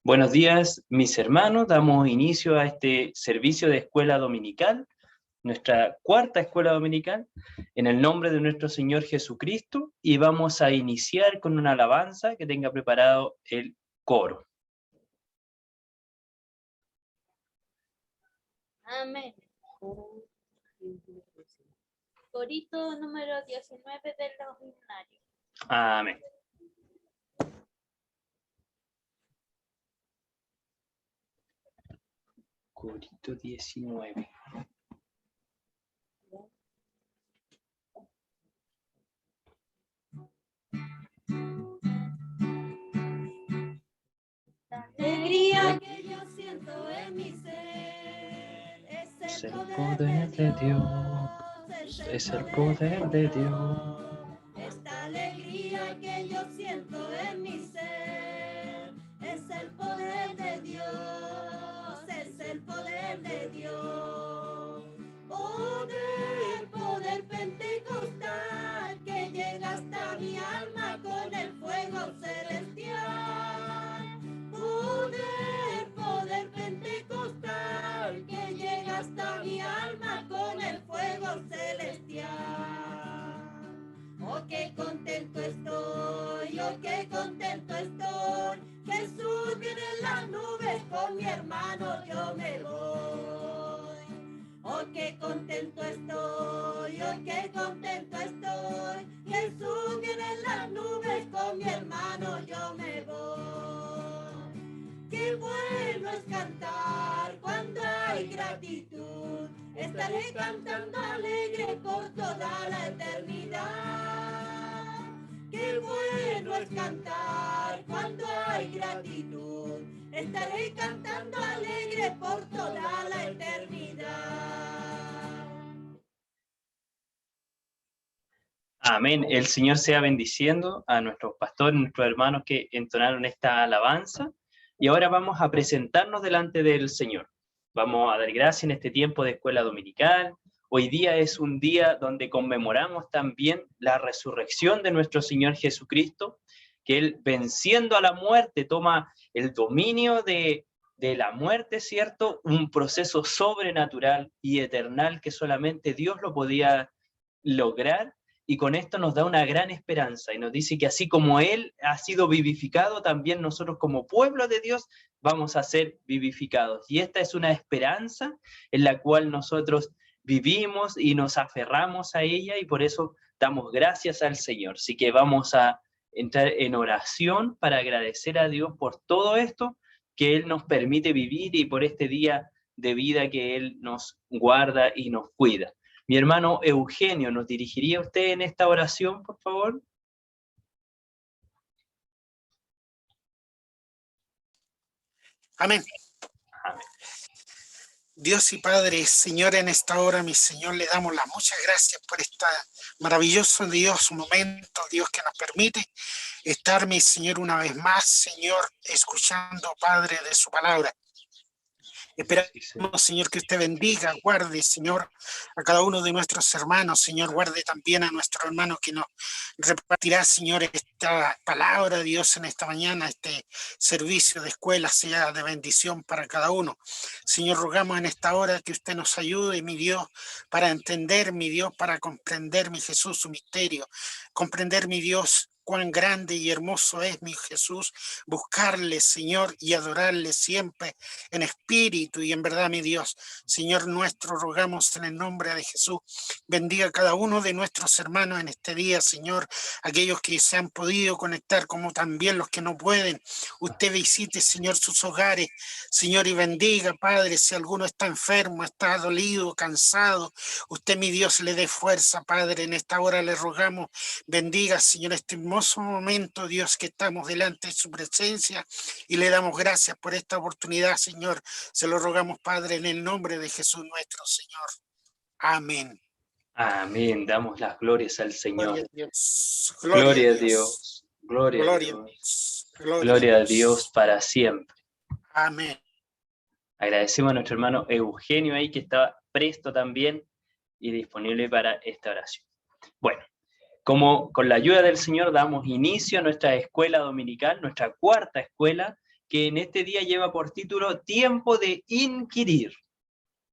Buenos días, mis hermanos. Damos inicio a este servicio de escuela dominical, nuestra cuarta escuela dominical, en el nombre de nuestro Señor Jesucristo, y vamos a iniciar con una alabanza que tenga preparado el coro. Amén. Corito número 19 de los himnarios. Amén. Corito 19. La alegría que yo siento en mi ser es el poder de Dios. Es el poder de Dios. Esta alegría que yo siento en mi ser es el poder de Dios, es el poder de Dios. Poder pentecostal que llega hasta mi alma con el fuego celestial. Poder pentecostal que llega hasta mi alma con el fuego celestial. Oh, qué contento estoy, oh, qué contento estoy. Jesús viene en las nubes, con mi hermano yo me voy. Oh, qué contento estoy, oh, qué contento estoy. Jesús viene en las nubes, con mi hermano yo me voy. Qué bueno es cantar cuando hay gratitud. Estaré cantando alegre por toda la eternidad. Qué bueno es cantar cuando hay gratitud. Estaré cantando alegre por toda la eternidad. Amén. El Señor sea bendiciendo a nuestros pastores, nuestros hermanos que entonaron esta alabanza. Y ahora vamos a presentarnos delante del Señor. Vamos a dar gracias en este tiempo de escuela dominical. Hoy día es un día donde conmemoramos también la resurrección de nuestro Señor Jesucristo, que Él, venciendo a la muerte, toma el dominio de la muerte, ¿cierto? Un proceso sobrenatural y eternal que solamente Dios lo podía lograr. Y con esto nos da una gran esperanza y nos dice que así como Él ha sido vivificado, también nosotros como pueblo de Dios vamos a ser vivificados. Y esta es una esperanza en la cual nosotros vivimos y nos aferramos a ella, y por eso damos gracias al Señor. Así que vamos a entrar en oración para agradecer a Dios por todo esto que Él nos permite vivir y por este día de vida que Él nos guarda y nos cuida. Mi hermano Eugenio, ¿nos dirigiría usted en esta oración, por favor? Amén. Amén. Dios y Padre, Señor, en esta hora, mi Señor, le damos las muchas gracias por este maravilloso Dios, momento, Dios, que nos permite estar, mi Señor, una vez más, Señor, escuchando, Padre, de su palabra. Esperamos, Señor, que usted bendiga, guarde, Señor, a cada uno de nuestros hermanos, Señor, guarde también a nuestro hermano que nos repartirá, Señor, esta palabra, Dios, en esta mañana, este servicio de escuela sea de bendición para cada uno. Señor, rogamos en esta hora que usted nos ayude, mi Dios, para entender, mi Dios, para comprender, mi Jesús, su misterio, comprender, mi Dios, cuán grande y hermoso es mi Jesús, buscarle, Señor, y adorarle siempre en espíritu y en verdad, mi Dios. Señor nuestro, rogamos en el nombre de Jesús, bendiga a cada uno de nuestros hermanos en este día, Señor, aquellos que se han podido conectar, como también los que no pueden. Usted visite, Señor, sus hogares, Señor, y bendiga, Padre, si alguno está enfermo, está dolido, cansado, usted, mi Dios, le dé fuerza, Padre, en esta hora le rogamos, bendiga, Señor, este hermoso momento, Dios, que estamos delante de su presencia, y le damos gracias por esta oportunidad, Señor. Se lo rogamos, Padre, en el nombre de Jesús nuestro Señor. Amén. Amén. Damos las glorias al Señor. Gloria a Dios. Gloria a Dios. Gloria a Dios. Gloria a Dios para siempre. Amén. Agradecemos a nuestro hermano Eugenio ahí, que estaba presto también y disponible para esta oración. Bueno, como con la ayuda del Señor damos inicio a nuestra escuela dominical, nuestra cuarta escuela, que en este día lleva por título Tiempo de Inquirir,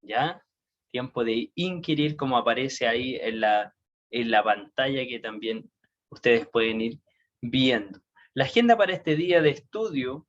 ¿ya? Tiempo de inquirir, como aparece ahí en la pantalla que también ustedes pueden ir viendo. La agenda para este día de estudio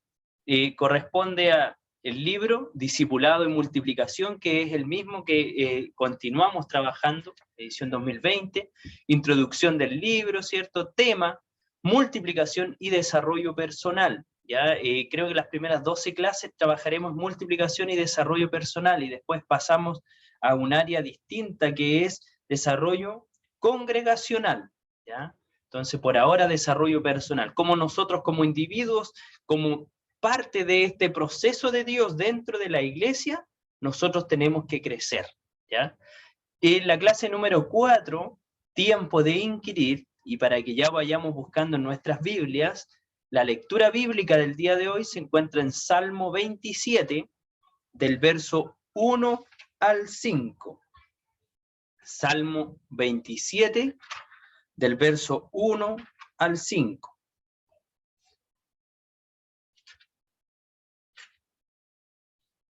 corresponde a el libro Discipulado y Multiplicación, que es el mismo que continuamos trabajando, edición 2020, introducción del libro, ¿cierto? Tema, multiplicación y desarrollo personal. ¿Ya? Creo que las primeras 12 clases trabajaremos multiplicación y desarrollo personal, y después pasamos a un área distinta que es desarrollo congregacional, ¿ya? Entonces, por ahora, desarrollo personal. Como nosotros como individuos, como parte de este proceso de Dios dentro de la iglesia, nosotros tenemos que crecer, ¿ya? En la clase número 4, tiempo de inquirir, y para que ya vayamos buscando en nuestras Biblias, la lectura bíblica del día de hoy se encuentra en Salmo 27, del verso 1 al 5. Salmo 27, del verso 1 al 5.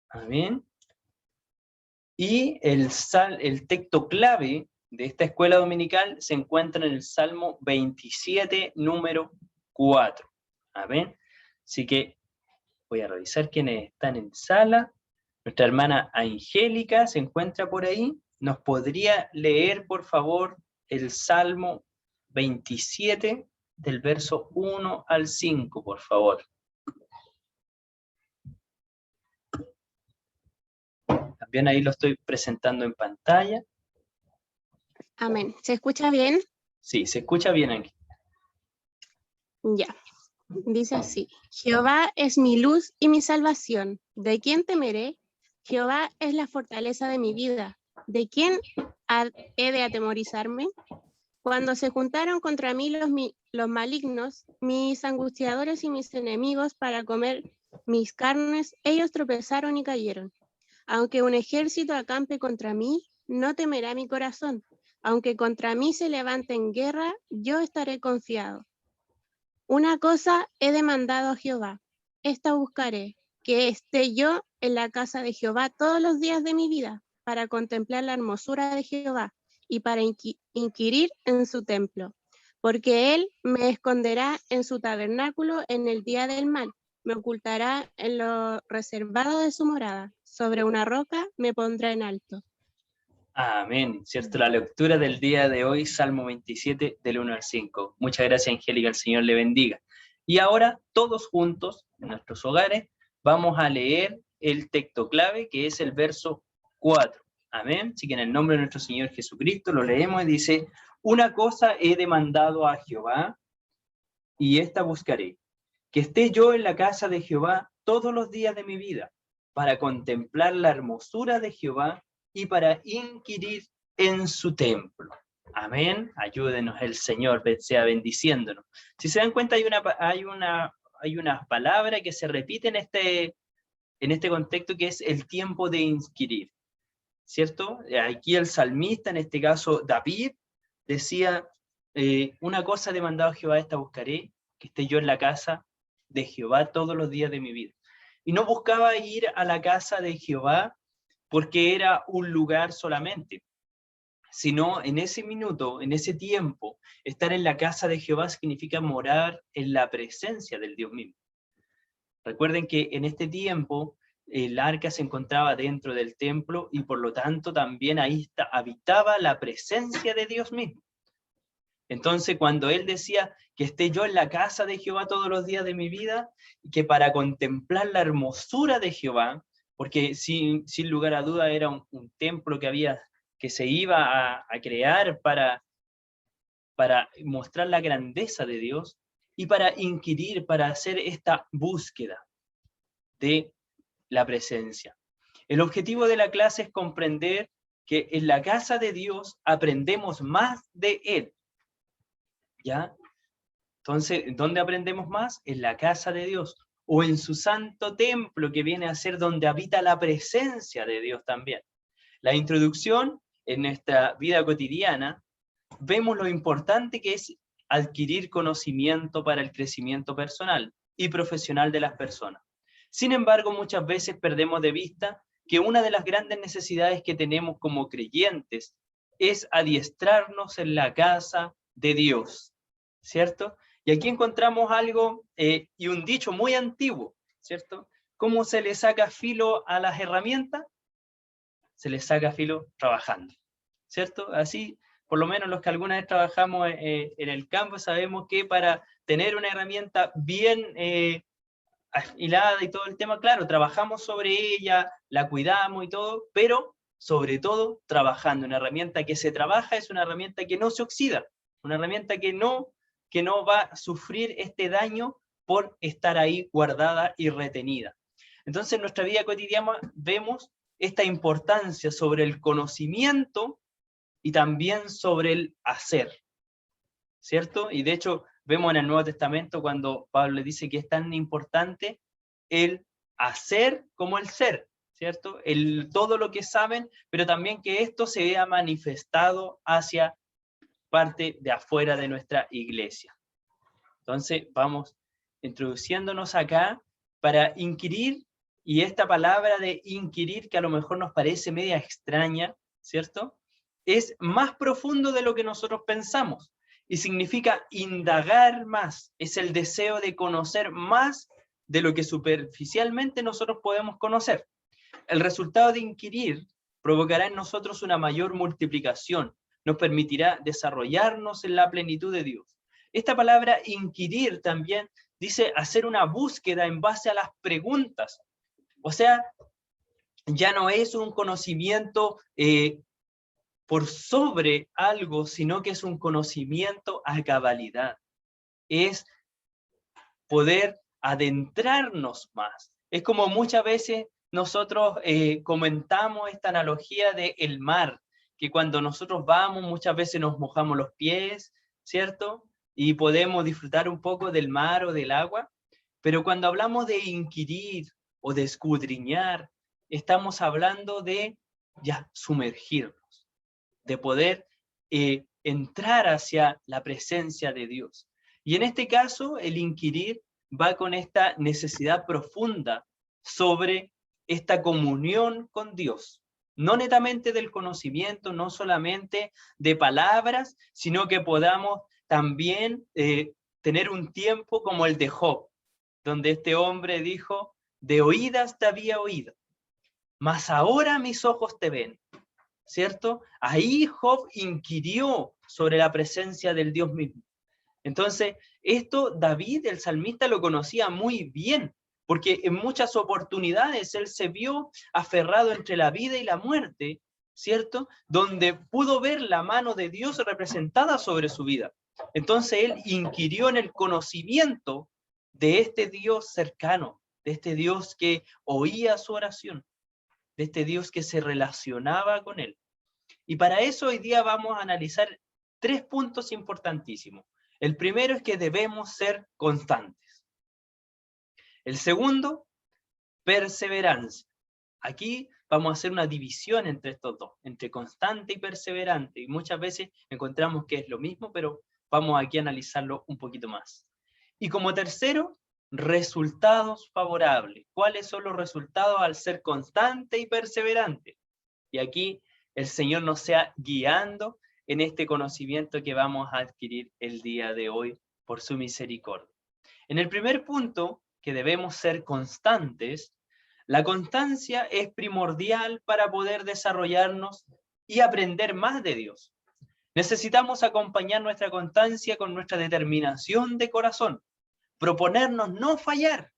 Amén. Y el texto clave de esta escuela dominical se encuentra en el Salmo 27, número 4. Amén. Así que voy a revisar quiénes están en sala. Nuestra hermana Angélica se encuentra por ahí. ¿Nos podría leer, por favor, el Salmo 27, del verso 1 al 5, por favor? También ahí lo estoy presentando en pantalla. Amén. ¿Se escucha bien? Sí, se escucha bien aquí. Ya. Dice así: Jehová es mi luz y mi salvación. ¿De quién temeré? Jehová es la fortaleza de mi vida. ¿De quién he de atemorizarme? Cuando se juntaron contra mí los malignos, mis angustiadores y mis enemigos para comer mis carnes, ellos tropezaron y cayeron. Aunque un ejército acampe contra mí, no temerá mi corazón. Aunque contra mí se levante en guerra, yo estaré confiado. Una cosa he demandado a Jehová, esta buscaré, que esté yo en la casa de Jehová todos los días de mi vida, para contemplar la hermosura de Jehová y para inquirir en su templo. Porque él me esconderá en su tabernáculo en el día del mal, me ocultará en lo reservado de su morada, sobre una roca me pondrá en alto. Amén, ¿cierto? La lectura del día de hoy, Salmo 27, del 1 al 5. Muchas gracias, Angélica, el Señor le bendiga. Y ahora, todos juntos, en nuestros hogares, vamos a leer el texto clave, que es el verso 4. Amén. Así que en el nombre de nuestro Señor Jesucristo lo leemos y dice: una cosa he demandado a Jehová, y esta buscaré, que esté yo en la casa de Jehová todos los días de mi vida, para contemplar la hermosura de Jehová y para inquirir en su templo. Amén. Ayúdenos el Señor, sea bendiciéndonos. Si se dan cuenta, hay una palabra que se repite en este contexto, que es el tiempo de inquirir, ¿cierto? Aquí el salmista, en este caso David, decía: una cosa he demandado a Jehová, esta buscaré, que esté yo en la casa de Jehová todos los días de mi vida. Y no buscaba ir a la casa de Jehová porque era un lugar solamente, sino en ese minuto, en ese tiempo, estar en la casa de Jehová significa morar en la presencia del Dios mismo. Recuerden que en este tiempo el arca se encontraba dentro del templo y por lo tanto también ahí habitaba la presencia de Dios mismo. Entonces, cuando él decía que esté yo en la casa de Jehová todos los días de mi vida, que para contemplar la hermosura de Jehová, porque sin lugar a duda era un templo que se iba a crear para mostrar la grandeza de Dios y para inquirir, para hacer esta búsqueda de la presencia. El objetivo de la clase es comprender que en la casa de Dios aprendemos más de Él. ¿Ya? Entonces, ¿dónde aprendemos más? En la casa de Dios, o en su santo templo, que viene a ser donde habita la presencia de Dios también. La introducción en nuestra vida cotidiana, vemos lo importante que es adquirir conocimiento para el crecimiento personal y profesional de las personas. Sin embargo, muchas veces perdemos de vista que una de las grandes necesidades que tenemos como creyentes es adiestrarnos en la casa de Dios, ¿cierto? Y aquí encontramos algo y un dicho muy antiguo, ¿cierto? ¿Cómo se le saca filo a las herramientas? Se les saca filo trabajando, ¿cierto? Así, por lo menos los que alguna vez trabajamos en el campo, sabemos que para tener una herramienta bien afilada y todo el tema, claro, trabajamos sobre ella, la cuidamos y todo, pero sobre todo trabajando. Una herramienta que se trabaja es una herramienta que no se oxida, una herramienta que no va a sufrir este daño por estar ahí guardada y retenida. Entonces, en nuestra vida cotidiana vemos esta importancia sobre el conocimiento y también sobre el hacer, ¿cierto? Y de hecho, vemos en el Nuevo Testamento cuando Pablo dice que es tan importante el hacer como el ser, ¿cierto? Todo lo que saben, pero también que esto se vea manifestado hacia parte de afuera de nuestra iglesia. Entonces, vamos introduciéndonos acá para inquirir, y esta palabra de inquirir, que a lo mejor nos parece media extraña, ¿cierto? Es más profundo de lo que nosotros pensamos, y significa indagar más, es el deseo de conocer más de lo que superficialmente nosotros podemos conocer. El resultado de inquirir provocará en nosotros una mayor multiplicación, nos permitirá desarrollarnos en la plenitud de Dios. Esta palabra inquirir también dice hacer una búsqueda en base a las preguntas. O sea, ya no es un conocimiento por sobre algo, sino que es un conocimiento a cabalidad. Es poder adentrarnos más. Es como muchas veces nosotros comentamos esta analogía del mar, que cuando nosotros vamos muchas veces nos mojamos los pies, ¿cierto? Y podemos disfrutar un poco del mar o del agua, pero cuando hablamos de inquirir o de escudriñar, estamos hablando de ya sumergirnos, de poder entrar hacia la presencia de Dios. Y en este caso, el inquirir va con esta necesidad profunda sobre esta comunión con Dios. No netamente del conocimiento, no solamente de palabras, sino que podamos también tener un tiempo como el de Job, donde este hombre dijo, de oídas te había oído, mas ahora mis ojos te ven, ¿cierto? Ahí Job inquirió sobre la presencia del Dios mismo. Entonces, esto David, el salmista, lo conocía muy bien, porque en muchas oportunidades él se vio aferrado entre la vida y la muerte, ¿cierto? Donde pudo ver la mano de Dios representada sobre su vida. Entonces él inquirió en el conocimiento de este Dios cercano, de este Dios que oía su oración, de este Dios que se relacionaba con él. Y para eso hoy día vamos a analizar 3 puntos importantísimos. El primero es que debemos ser constantes. El segundo, perseverancia. Aquí vamos a hacer una división entre estos dos, entre constante y perseverante. Y muchas veces encontramos que es lo mismo, pero vamos aquí a analizarlo un poquito más. Y como tercero, resultados favorables. ¿Cuáles son los resultados al ser constante y perseverante? Y aquí el Señor nos sea guiando en este conocimiento que vamos a adquirir el día de hoy por su misericordia. En el primer punto, que debemos ser constantes, la constancia es primordial para poder desarrollarnos y aprender más de Dios. Necesitamos acompañar nuestra constancia con nuestra determinación de corazón, proponernos no fallar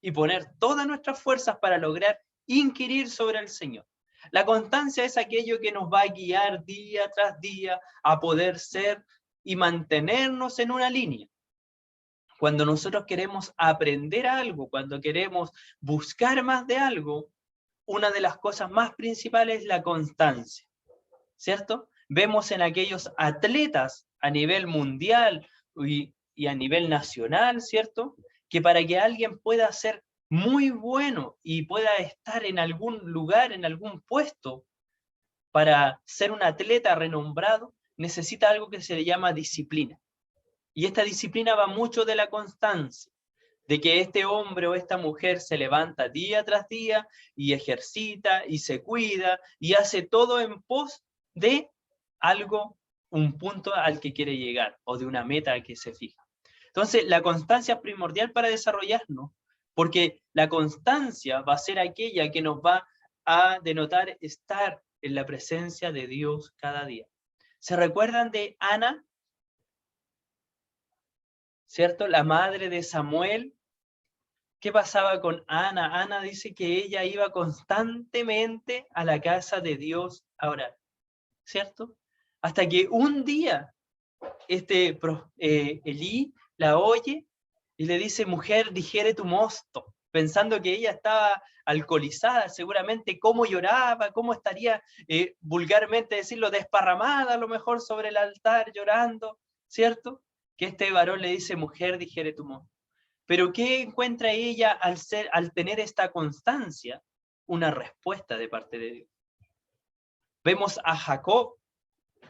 y poner todas nuestras fuerzas para lograr inquirir sobre el Señor. La constancia es aquello que nos va a guiar día tras día a poder ser y mantenernos en una línea. Cuando nosotros queremos aprender algo, cuando queremos buscar más de algo, una de las cosas más principales es la constancia, ¿cierto? Vemos en aquellos atletas a nivel mundial y a nivel nacional, ¿cierto? Que para que alguien pueda ser muy bueno y pueda estar en algún lugar, en algún puesto, para ser un atleta renombrado, necesita algo que se le llama disciplina. Y esta disciplina va mucho de la constancia, de que este hombre o esta mujer se levanta día tras día y ejercita y se cuida y hace todo en pos de algo, un punto al que quiere llegar o de una meta a que se fija. Entonces, la constancia es primordial para desarrollarnos, porque la constancia va a ser aquella que nos va a denotar estar en la presencia de Dios cada día. ¿Se recuerdan de Ana? ¿Cierto? La madre de Samuel. ¿Qué pasaba con Ana? Ana dice que ella iba constantemente a la casa de Dios a orar, ¿cierto? Hasta que un día Elí la oye y le dice, mujer, digiere tu mosto, pensando que ella estaba alcoholizada, seguramente cómo lloraba, cómo estaría, vulgarmente decirlo, desparramada a lo mejor sobre el altar llorando, ¿cierto? Que este varón le dice, mujer, digiere tu mosto. Pero ¿qué encuentra ella al tener esta constancia? Una respuesta de parte de Dios. Vemos a Jacob,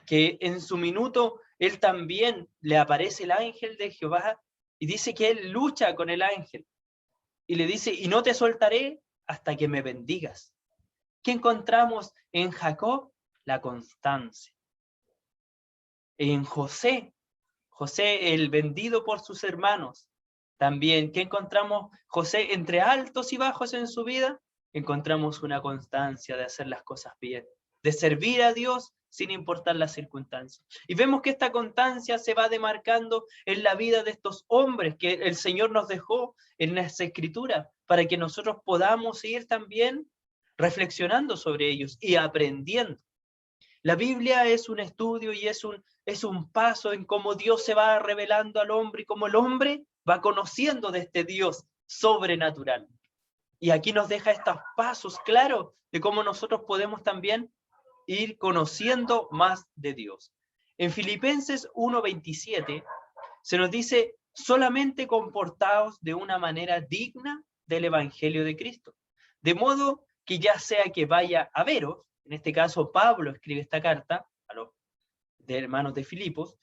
que en su minuto él también le aparece el ángel de Jehová y dice que él lucha con el ángel. Y le dice, y no te soltaré hasta que me bendigas. ¿Qué encontramos en Jacob? La constancia. En José, el vendido por sus hermanos, también, ¿qué encontramos? José, entre altos y bajos en su vida, encontramos una constancia de hacer las cosas bien, de servir a Dios sin importar las circunstancias. Y vemos que esta constancia se va demarcando en la vida de estos hombres que el Señor nos dejó en las Escrituras, para que nosotros podamos ir también reflexionando sobre ellos y aprendiendo. La Biblia es un estudio y es un paso en cómo Dios se va revelando al hombre y cómo el hombre va conociendo de este Dios sobrenatural. Y aquí nos deja estos pasos claros de cómo nosotros podemos también ir conociendo más de Dios. En Filipenses 1:27 se nos dice, solamente comportaos de una manera digna del Evangelio de Cristo. De modo que ya sea que vaya a veros, en este caso Pablo escribe esta carta a los hermanos de Filipos,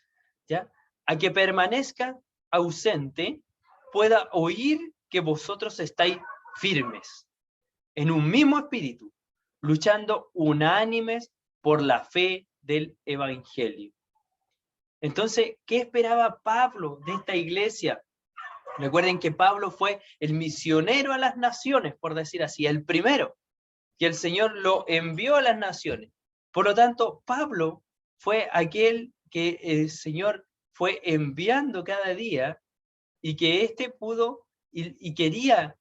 ¿ya? A que permanezca ausente, pueda oír que vosotros estáis firmes, en un mismo espíritu, luchando unánimes por la fe del Evangelio. Entonces, ¿qué esperaba Pablo de esta iglesia? Recuerden que Pablo fue el misionero a las naciones, por decir así, el primero, que el Señor lo envió a las naciones. Por lo tanto, Pablo fue aquel que el Señor fue enviando cada día y que éste pudo y quería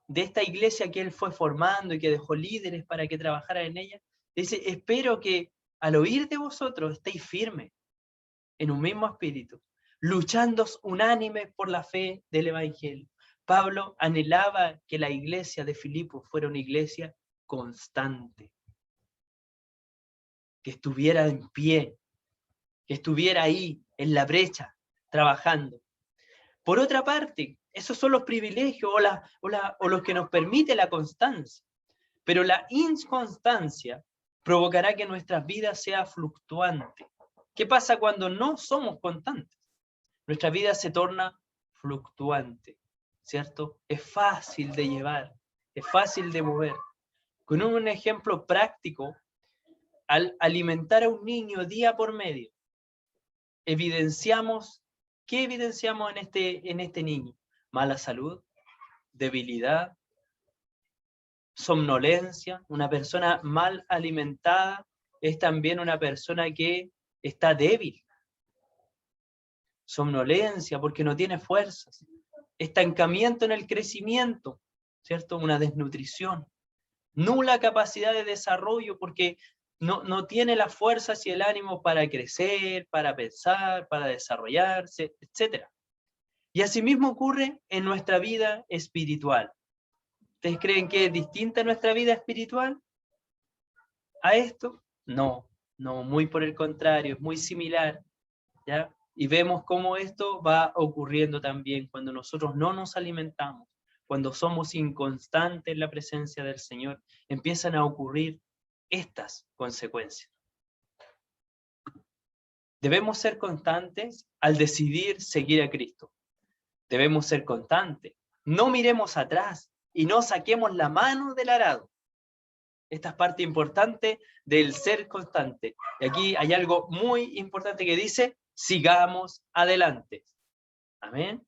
de esta iglesia que él fue formando y que dejó líderes para que trabajaran en ella. Dice, espero que al oír de vosotros estéis firmes en un mismo espíritu, luchando unánimes por la fe del Evangelio. Pablo anhelaba que la iglesia de Filipos fuera una iglesia constante, que estuviera en pie, que estuviera ahí en la brecha, trabajando. Por otra parte, esos son los privilegios o los que nos permite la constancia, pero la inconstancia provocará que nuestras vidas sea fluctuante. ¿Qué pasa cuando no somos constantes? Nuestra vida se torna fluctuante, ¿cierto? Es fácil de llevar, es fácil de mover. Con un ejemplo práctico, al alimentar a un niño día por medio, ¿qué evidenciamos en este niño? Mala salud, debilidad, somnolencia. Una persona mal alimentada es también una persona que está débil. Somnolencia porque no tiene fuerzas. Estancamiento en el crecimiento, ¿cierto? Una desnutrición. Nula capacidad de desarrollo porque no tiene las fuerzas y el ánimo para crecer, para pensar, para desarrollarse, etc. Y asimismo ocurre en nuestra vida espiritual. ¿Ustedes creen que es distinta nuestra vida espiritual a esto? No, muy por el contrario, es muy similar, ¿ya? Y vemos cómo esto va ocurriendo también cuando nosotros no nos alimentamos, cuando somos inconstantes en la presencia del Señor, empiezan a ocurrir estas consecuencias. Debemos ser constantes al decidir seguir a Cristo. Debemos ser constantes no miremos atrás y no saquemos la mano del arado. Esta es parte importante del ser constante. Y aquí hay algo muy importante que dice, sigamos adelante. Amén.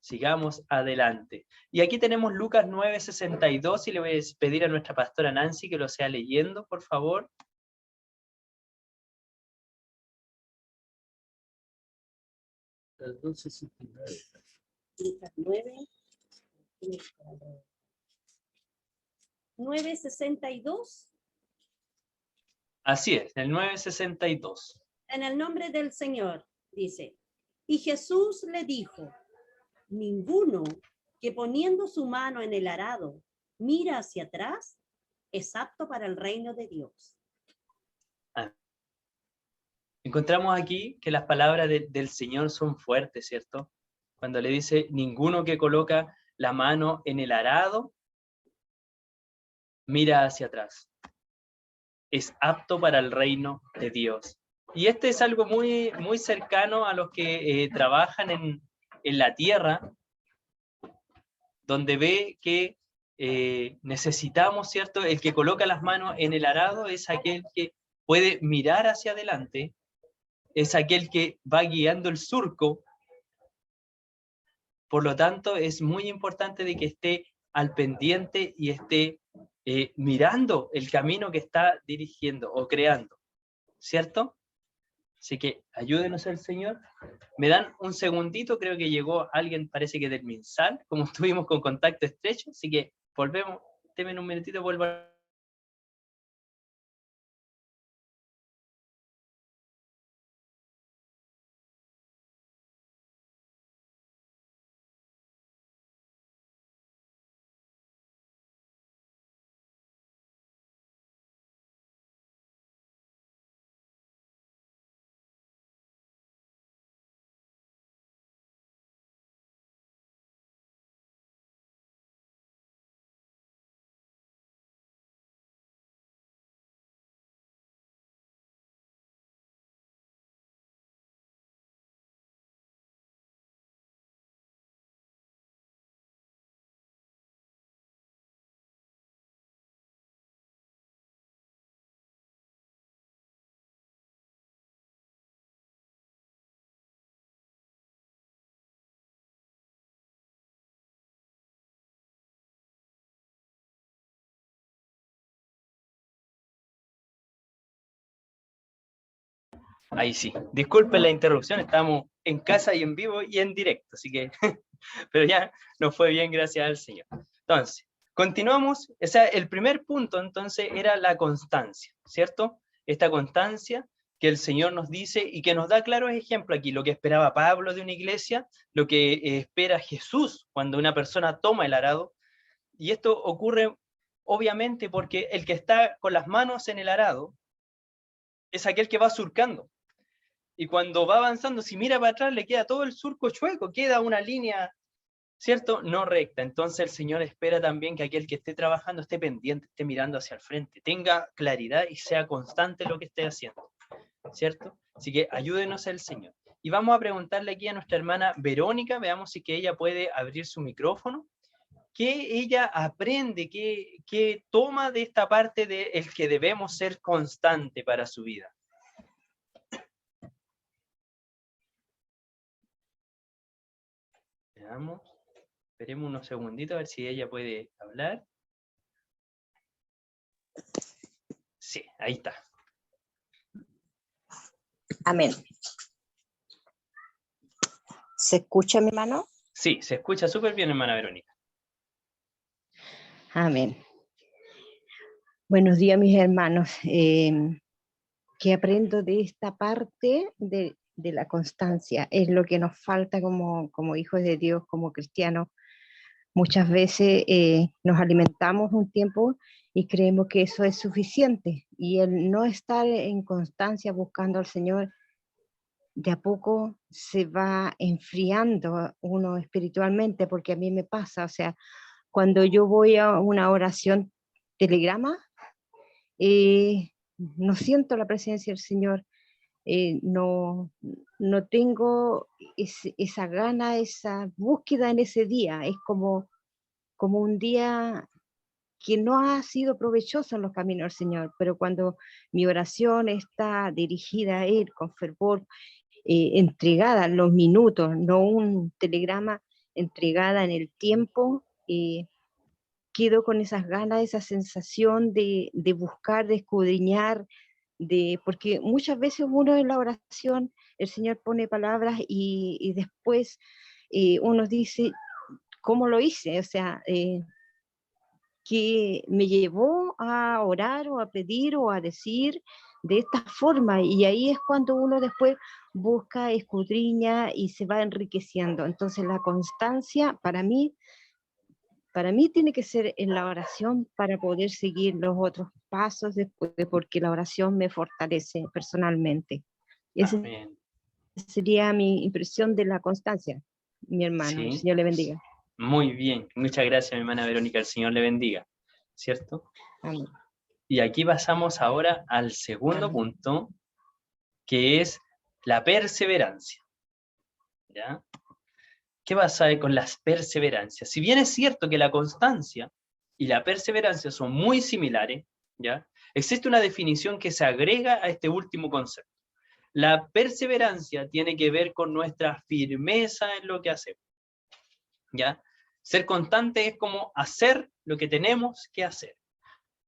Sigamos adelante. Y aquí tenemos Lucas 9:62 y le voy a pedir a nuestra pastora Nancy que lo sea leyendo, por favor. Lucas 9, 9:62. Así es, el 9:62. En el nombre del Señor, dice. Y Jesús le dijo, ninguno que poniendo su mano en el arado mira hacia atrás es apto para el reino de Dios. Encontramos aquí que las palabras del Señor son fuertes, ¿cierto? Cuando le dice, ninguno que coloca la mano en el arado mira hacia atrás. Es apto para el reino de Dios. Y este es algo muy, muy cercano a los que trabajan en la tierra, donde ve que necesitamos, ¿cierto? El que coloca las manos en el arado es aquel que puede mirar hacia adelante, es aquel que va guiando el surco. Por lo tanto, es muy importante de que esté al pendiente y esté mirando el camino que está dirigiendo o creando, ¿cierto? Así que ayúdenos el Señor. Me dan un segundito, creo que llegó alguien, parece que del MinSal, como estuvimos con contacto estrecho, así que volvemos, denme un minutito, vuelvo a... Ahí sí, disculpen la interrupción, estamos en casa y en vivo y en directo, así que, pero ya nos fue bien, gracias al Señor. Entonces, continuamos, o sea, el primer punto entonces era la constancia, ¿cierto? Esta constancia que el Señor nos dice y que nos da claros ejemplos aquí, lo que esperaba Pablo de una iglesia, lo que espera Jesús cuando una persona toma el arado, y esto ocurre obviamente porque el que está con las manos en el arado es aquel que va surcando. Y cuando va avanzando, si mira para atrás, le queda todo el surco chueco, queda una línea, ¿cierto? No recta. Entonces el Señor espera también que aquel que esté trabajando esté pendiente, esté mirando hacia el frente, tenga claridad y sea constante lo que esté haciendo, ¿cierto? Así que ayúdenos el Señor. Y vamos a preguntarle aquí a nuestra hermana Verónica, veamos si que ella puede abrir su micrófono. ¿Qué ella aprende, qué toma de esta parte de el que debemos ser constante para su vida? Veamos, esperemos unos segunditos a ver si ella puede hablar. Sí, ahí está. Amén. ¿Se escucha, mi hermano? Sí, se escucha súper bien, hermana Verónica. Amén. Buenos días, mis hermanos. ¿Qué aprendo de esta parte de la constancia? Es lo que nos falta como hijos de Dios, como cristianos. Muchas veces nos alimentamos un tiempo y creemos que eso es suficiente. Y el no estar en constancia buscando al Señor, de a poco se va enfriando uno espiritualmente, porque a mí me pasa, o sea, cuando yo voy a una oración telegrama, no siento la presencia del Señor. no tengo esa gana, esa búsqueda en ese día. Es como un día que no ha sido provechoso en los caminos del Señor, pero cuando mi oración está dirigida a Él con fervor, entregada en los minutos, no un telegrama, entregada en el tiempo, quedo con esas ganas, esa sensación de buscar, de escudriñar, porque muchas veces uno en la oración, el Señor pone palabras y después uno dice, ¿cómo lo hice? O sea, que me llevó a orar o a pedir o a decir de esta forma, y ahí es cuando uno después busca, escudriña y se va enriqueciendo. Entonces la constancia para mí tiene que ser en la oración para poder seguir los otros pasos después, porque la oración me fortalece personalmente. Esa Amén. sería mi impresión de la constancia, mi hermano. El Sí. Señor le bendiga. Muy bien, muchas gracias, mi hermana Verónica, el Señor le bendiga, ¿cierto? Amén. Y aquí pasamos ahora al segundo punto, que es la perseverancia, ¿ya? ¿Qué pasa con las perseverancias? Si bien es cierto que la constancia y la perseverancia son muy similares, ¿ya? Existe una definición que se agrega a este último concepto. La perseverancia tiene que ver con nuestra firmeza en lo que hacemos, ¿ya? Ser constante es como hacer lo que tenemos que hacer.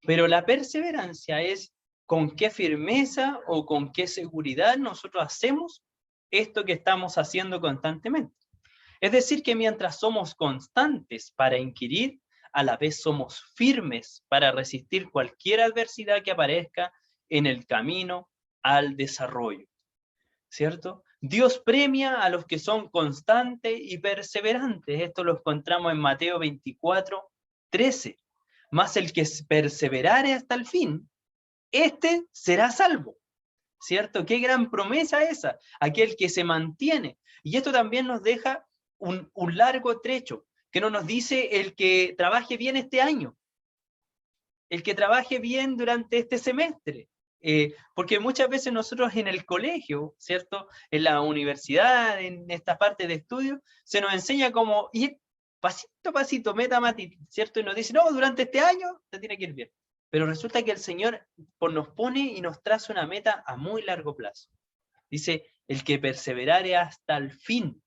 Pero la perseverancia es con qué firmeza o con qué seguridad nosotros hacemos esto que estamos haciendo constantemente. Es decir, que mientras somos constantes para inquirir, a la vez somos firmes para resistir cualquier adversidad que aparezca en el camino al desarrollo, ¿cierto? Dios premia a los que son constantes y perseverantes. Esto lo encontramos en Mateo 24:13. Mas el que perseverare hasta el fin, este será salvo, ¿cierto? Qué gran promesa esa, aquel que se mantiene. Y esto también nos deja un largo trecho, que no nos dice el que trabaje bien este año, el que trabaje bien durante este semestre. Porque muchas veces nosotros en el colegio, ¿cierto? En la universidad, en esta parte de estudio, se nos enseña cómo ir pasito a pasito, meta a meta, ¿cierto? Y nos dice, no, durante este año te tiene que ir bien. Pero resulta que el Señor nos pone y nos traza una meta a muy largo plazo. Dice, el que perseverare hasta el fin,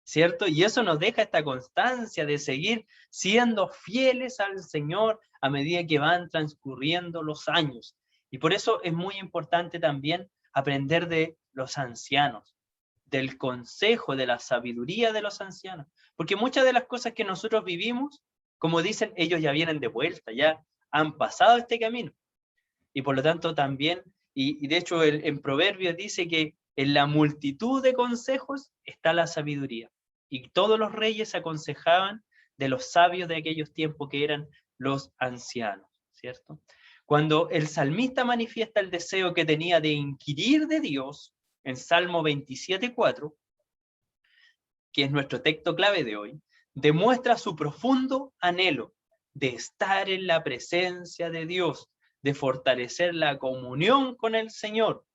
¿cierto? Y eso nos deja esta constancia de seguir siendo fieles al Señor a medida que van transcurriendo los años. Y por eso es muy importante también aprender de los ancianos, del consejo, de la sabiduría de los ancianos. Porque muchas de las cosas que nosotros vivimos, como dicen, ellos ya vienen de vuelta, ya han pasado este camino. Y por lo tanto también, y de hecho en Proverbios dice que en la multitud de consejos está la sabiduría. Y todos los reyes aconsejaban de los sabios de aquellos tiempos que eran los ancianos, ¿cierto? Cuando el salmista manifiesta el deseo que tenía de inquirir de Dios, en Salmo 27:4, que es nuestro texto clave de hoy, demuestra su profundo anhelo de estar en la presencia de Dios, de fortalecer la comunión con el Señor.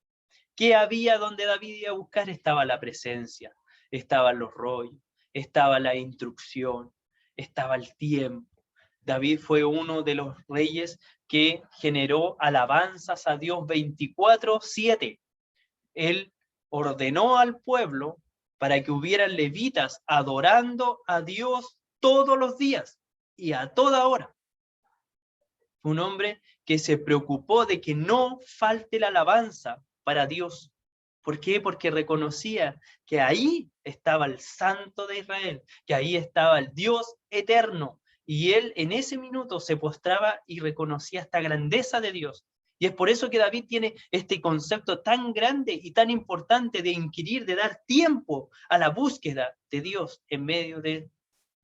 ¿Qué había donde David iba a buscar? Estaba la presencia, estaban los rollos, estaba la instrucción, estaba el tiempo. David fue uno de los reyes que generó alabanzas a Dios 24/7. Él ordenó al pueblo para que hubieran levitas adorando a Dios todos los días y a toda hora. Fue un hombre que se preocupó de que no falte la alabanza para Dios. ¿Por qué? Porque reconocía que ahí estaba el Santo de Israel, que ahí estaba el Dios eterno, y él en ese minuto se postraba y reconocía esta grandeza de Dios. Y es por eso que David tiene este concepto tan grande y tan importante de inquirir, de dar tiempo a la búsqueda de Dios en medio de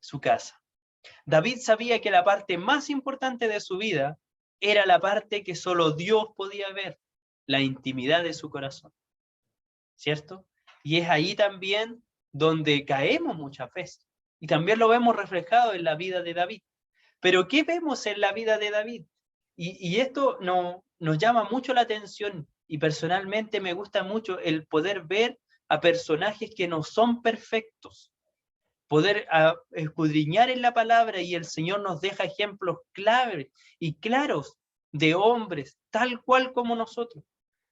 su casa. David sabía que la parte más importante de su vida era la parte que solo Dios podía ver, la intimidad de su corazón, ¿cierto? Y es ahí también donde caemos muchas veces. Y también lo vemos reflejado en la vida de David. Pero ¿qué vemos en la vida de David? Y esto nos llama mucho la atención y personalmente me gusta mucho el poder ver a personajes que no son perfectos, poder escudriñar en la palabra, y el Señor nos deja ejemplos claves y claros de hombres tal cual como nosotros.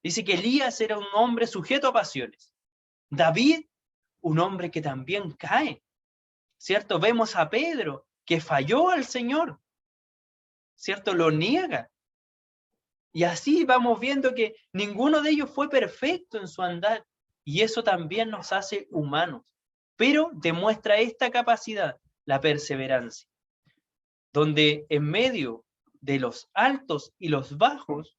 Dice que Elías era un hombre sujeto a pasiones. David, un hombre que también cae, ¿cierto? Vemos a Pedro, que falló al Señor, ¿cierto? Lo niega. Y así vamos viendo que ninguno de ellos fue perfecto en su andar, y eso también nos hace humanos, pero demuestra esta capacidad, la perseverancia, donde en medio de los altos y los bajos,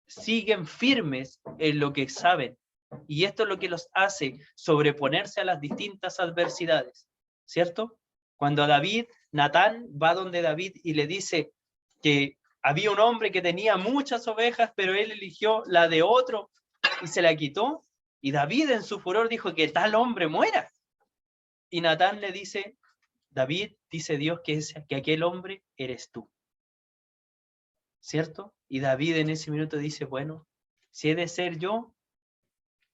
siguen firmes en lo que saben, y esto es lo que los hace sobreponerse a las distintas adversidades, ¿cierto? Cuando David, Natán va donde David y le dice que había un hombre que tenía muchas ovejas, pero él eligió la de otro y se la quitó, y David en su furor dijo que tal hombre muera. Y Natán le dice, David, dice Dios que aquel hombre eres tú, ¿cierto? Y David en ese minuto dice, bueno, si he de ser yo,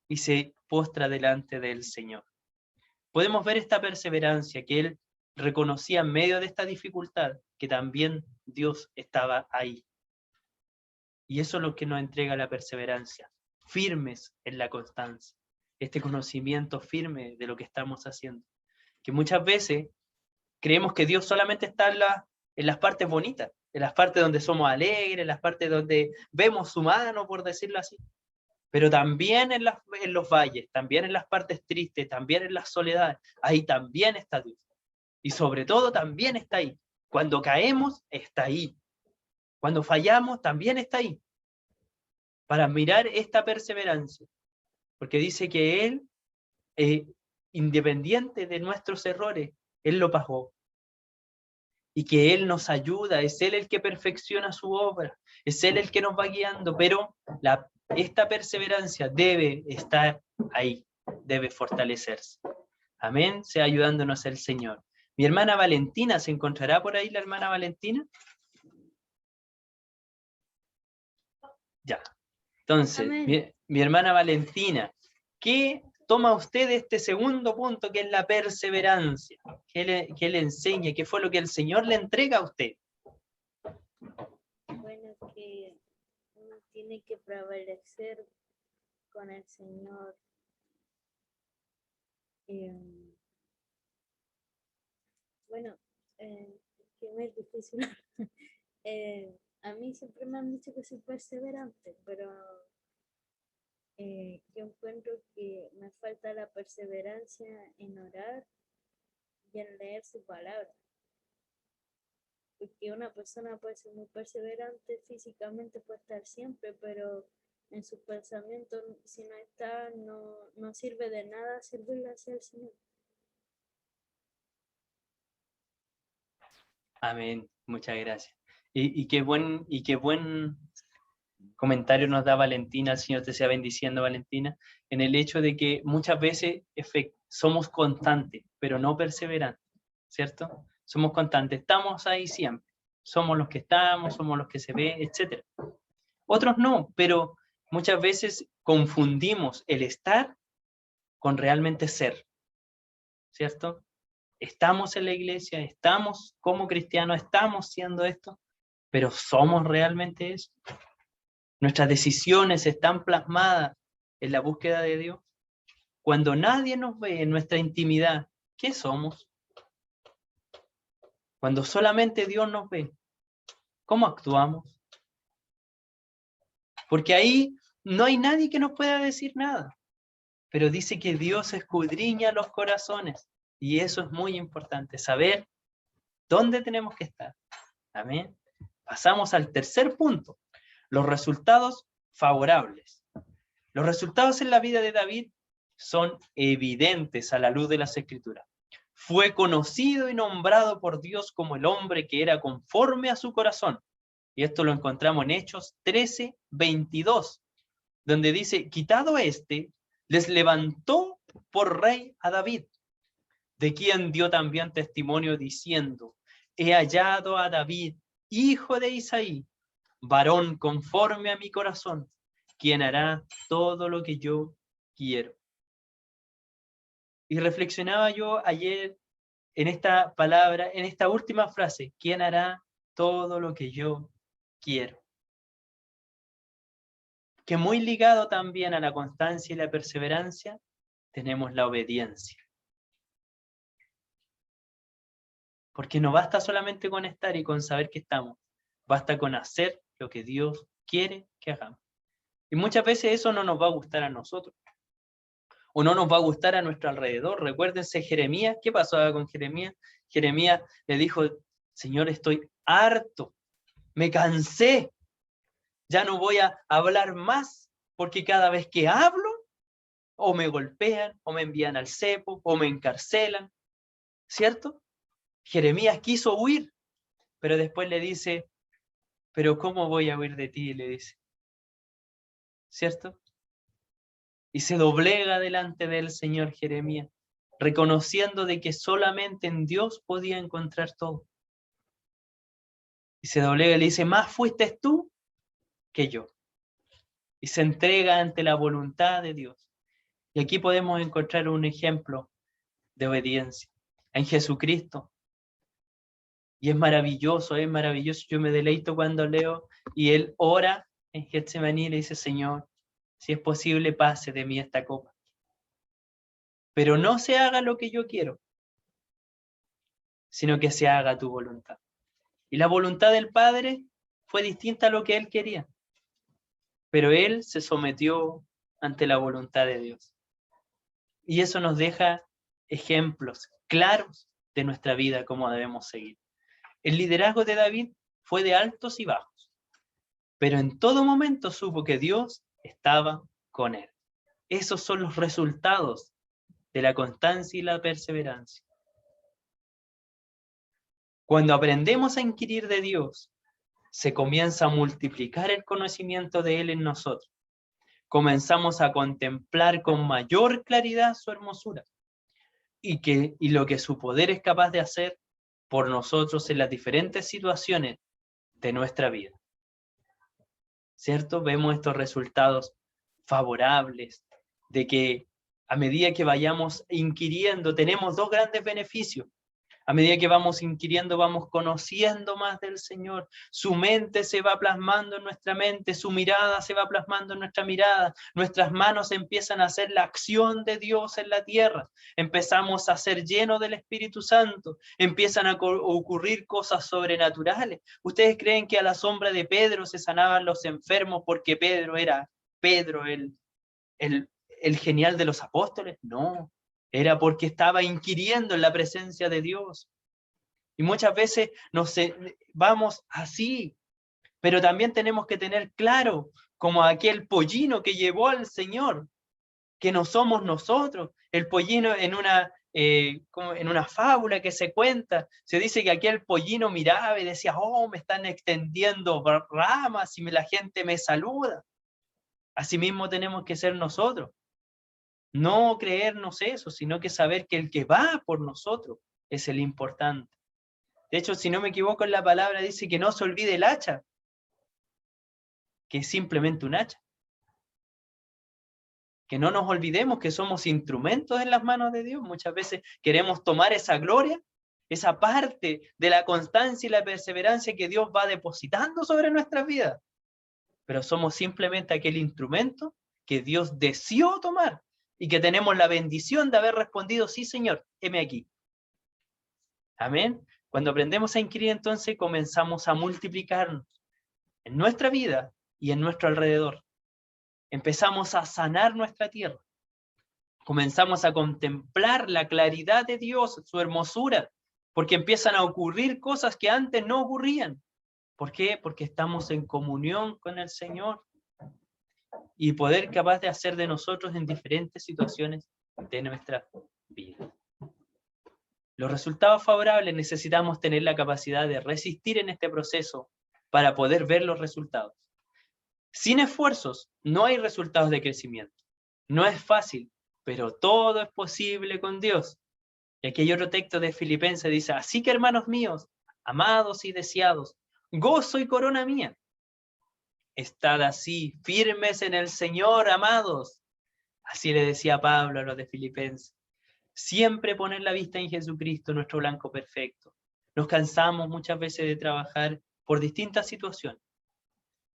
y se postra delante del Señor. Podemos ver esta perseverancia que él reconocía en medio de esta dificultad, que también Dios estaba ahí. Y eso es lo que nos entrega la perseverancia, firmes en la constancia, este conocimiento firme de lo que estamos haciendo. Que muchas veces creemos que Dios solamente está en las partes bonitas, en las partes donde somos alegres, en las partes donde vemos su mano, por decirlo así. Pero también en los valles, también en las partes tristes, también en las soledades, ahí también está Dios. Y sobre todo también está ahí. Cuando caemos, está ahí. Cuando fallamos, también está ahí. Para mirar esta perseverancia. Porque dice que Él, independiente de nuestros errores, Él lo pagó. Y que Él nos ayuda, es Él el que perfecciona su obra, es Él el que nos va guiando, pero esta perseverancia debe estar ahí, debe fortalecerse. Amén, sea ayudándonos el Señor. Mi hermana Valentina, ¿se encontrará por ahí la hermana Valentina? Ya. Entonces, mi hermana Valentina, ¿qué toma usted de este segundo punto, que es la perseverancia? ¿Qué le enseña? ¿Qué fue lo que el Señor le entrega a usted? Bueno, que uno tiene que prevalecer con el Señor. Bueno, que me es difícil. A mí siempre me han dicho que soy perseverante, pero yo encuentro que me falta la perseverancia en orar y en leer su palabra. Porque una persona puede ser muy perseverante, físicamente puede estar siempre, pero en sus pensamientos, si no está, no sirve de nada servirle hacia el Señor. Amén, muchas gracias. Y qué buen comentario nos da Valentina, el Señor te sea bendiciendo, Valentina, en el hecho de que muchas veces somos constantes, pero no perseverantes, ¿cierto? Somos constantes, estamos ahí siempre, somos los que estamos, somos los que se ve, etc. Otros no, pero muchas veces confundimos el estar con realmente ser, ¿cierto? Estamos en la iglesia, estamos como cristianos, estamos siendo esto, pero ¿somos realmente eso? ¿Nuestras decisiones están plasmadas en la búsqueda de Dios? Cuando nadie nos ve en nuestra intimidad, ¿qué somos? Cuando solamente Dios nos ve, ¿cómo actuamos? Porque ahí no hay nadie que nos pueda decir nada, pero dice que Dios escudriña los corazones, y eso es muy importante, saber dónde tenemos que estar. Amén. Pasamos al tercer punto, los resultados favorables. Los resultados en la vida de David son evidentes a la luz de las Escrituras. Fue conocido y nombrado por Dios como el hombre que era conforme a su corazón. Y esto lo encontramos en Hechos 13:22, donde dice, quitado este, les levantó por rey a David, de quien dio también testimonio diciendo, he hallado a David, hijo de Isaí, varón conforme a mi corazón, quien hará todo lo que yo quiero. Y reflexionaba yo ayer en esta palabra, en esta última frase, ¿quién hará todo lo que yo quiero? Que muy ligado también a la constancia y la perseverancia, tenemos la obediencia. Porque no basta solamente con estar y con saber que estamos, basta con hacer lo que Dios quiere que hagamos. Y muchas veces eso no nos va a gustar a nosotros, o no nos va a gustar a nuestro alrededor. Recuérdense Jeremías, ¿qué pasaba con Jeremías? Jeremías le dijo, Señor, estoy harto, me cansé, ya no voy a hablar más, porque cada vez que hablo, o me golpean, o me envían al cepo, o me encarcelan, ¿cierto? Jeremías quiso huir, pero después le dice, pero ¿cómo voy a huir de ti? Le dice, ¿cierto? Y se doblega delante del Señor Jeremías, reconociendo de que solamente en Dios podía encontrar todo. Y se doblega y le dice, más fuiste tú que yo. Y se entrega ante la voluntad de Dios. Y aquí podemos encontrar un ejemplo de obediencia en Jesucristo. Y es maravilloso, es maravilloso. Yo me deleito cuando leo y él ora en Getsemaní y le dice, Señor, si es posible, pase de mí esta copa. Pero no se haga lo que yo quiero, sino que se haga tu voluntad. Y la voluntad del Padre fue distinta a lo que él quería. Pero él se sometió ante la voluntad de Dios. Y eso nos deja ejemplos claros de nuestra vida, cómo debemos seguir. El liderazgo de David fue de altos y bajos, pero en todo momento supo que Dios estaba con él. Esos son los resultados de la constancia y la perseverancia. Cuando aprendemos a inquirir de Dios, se comienza a multiplicar el conocimiento de Él en nosotros. Comenzamos a contemplar con mayor claridad su hermosura y lo que su poder es capaz de hacer por nosotros en las diferentes situaciones de nuestra vida. ¿Cierto? Vemos estos resultados favorables de que a medida que vayamos inquiriendo, tenemos dos grandes beneficios. A medida que vamos inquiriendo, vamos conociendo más del Señor. Su mente se va plasmando en nuestra mente, su mirada se va plasmando en nuestra mirada. Nuestras manos empiezan a hacer la acción de Dios en la tierra. Empezamos a ser llenos del Espíritu Santo. Empiezan a ocurrir cosas sobrenaturales. ¿Ustedes creen que a la sombra de Pedro se sanaban los enfermos porque Pedro era el genial de los apóstoles? No. Era porque estaba inquiriendo en la presencia de Dios. Y muchas veces vamos así, pero también tenemos que tener claro, como aquel pollino que llevó al Señor, que no somos nosotros. El pollino como en una fábula que se cuenta, se dice que aquel pollino miraba y decía, oh, me están extendiendo ramas y la gente me saluda. Asimismo tenemos que ser nosotros. No creernos eso, sino que saber que el que va por nosotros es el importante. De hecho, si no me equivoco en la palabra, dice que no se olvide el hacha, que es simplemente un hacha. Que no nos olvidemos que somos instrumentos en las manos de Dios. Muchas veces queremos tomar esa gloria, esa parte de la constancia y la perseverancia que Dios va depositando sobre nuestras vidas. Pero somos simplemente aquel instrumento que Dios deseó tomar. Y que tenemos la bendición de haber respondido, sí, Señor, heme aquí. Amén. Cuando aprendemos a inquirir, entonces comenzamos a multiplicarnos en nuestra vida y en nuestro alrededor. Empezamos a sanar nuestra tierra. Comenzamos a contemplar la claridad de Dios, su hermosura, porque empiezan a ocurrir cosas que antes no ocurrían. ¿Por qué? Porque estamos en comunión con el Señor. Y poder capaz de hacer de nosotros en diferentes situaciones de nuestra vida. Los resultados favorables necesitamos tener la capacidad de resistir en este proceso para poder ver los resultados. Sin esfuerzos no hay resultados de crecimiento. No es fácil, pero todo es posible con Dios. Y aquí hay otro texto de Filipenses, dice, así que hermanos míos, amados y deseados, gozo y corona mía, Estad así, firmes en el Señor, amados. Así le decía Pablo a los de Filipenses. Siempre poner la vista en Jesucristo, nuestro blanco perfecto. Nos cansamos muchas veces de trabajar por distintas situaciones,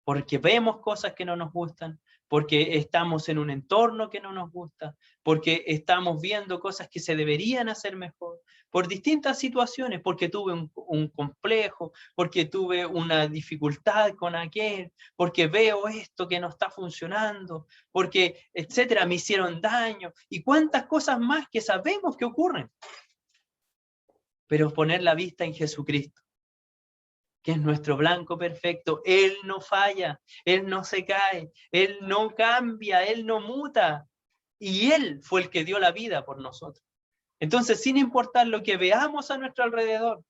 porque vemos cosas que no nos gustan, porque estamos en un entorno que no nos gusta, porque estamos viendo cosas que se deberían hacer mejor, por distintas situaciones, porque tuve un complejo, porque tuve una dificultad con aquel, porque veo esto que no está funcionando, porque, etcétera, me hicieron daño, y cuántas cosas más que sabemos que ocurren. Pero poner la vista en Jesucristo, que es nuestro blanco perfecto. Él no falla, Él no se cae, Él no cambia, Él no muta. Y Él fue el que dio la vida por nosotros. Entonces, sin importar lo que veamos a nuestro alrededor,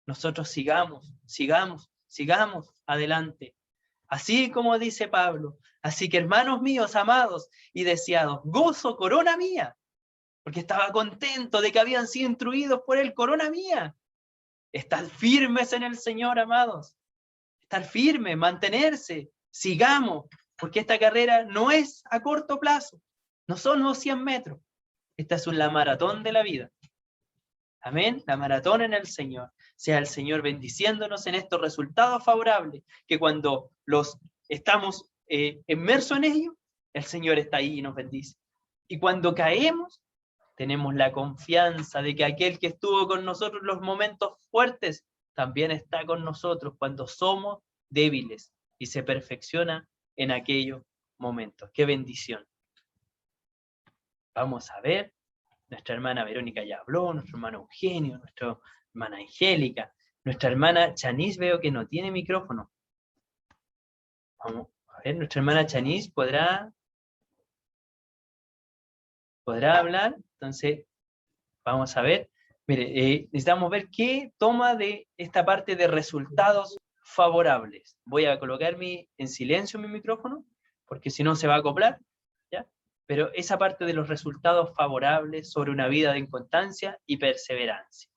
nosotros sigamos adelante. Así como dice Pablo. Así que, hermanos míos, amados y deseados, gozo, corona mía, porque estaba contento de que habían sido instruidos por Él, corona mía. Estar firmes en el Señor, amados. Estar firmes, mantenerse, sigamos, porque esta carrera no es a corto plazo, no son los 100 metros, esta es la maratón de la vida. Amén, la maratón en el Señor. Sea el Señor bendiciéndonos en estos resultados favorables, que cuando los estamos inmersos en ellos, el Señor está ahí y nos bendice. Y cuando caemos, tenemos la confianza de que aquel que estuvo con nosotros en los momentos fuertes, también está con nosotros cuando somos débiles y se perfecciona en aquellos momentos. ¡Qué bendición! Vamos a ver, nuestra hermana Verónica ya habló, nuestro hermano Eugenio, nuestra hermana Angélica, nuestra hermana Chanis veo que no tiene micrófono. Vamos a ver, nuestra hermana Chanis podrá hablar, entonces vamos a ver. Mire, necesitamos ver qué toma de esta parte de resultados favorables. Voy a colocarme en silencio mi micrófono, porque si no se va a acoplar, ¿ya? Pero esa parte de los resultados favorables sobre una vida de inconstancia y perseverancia.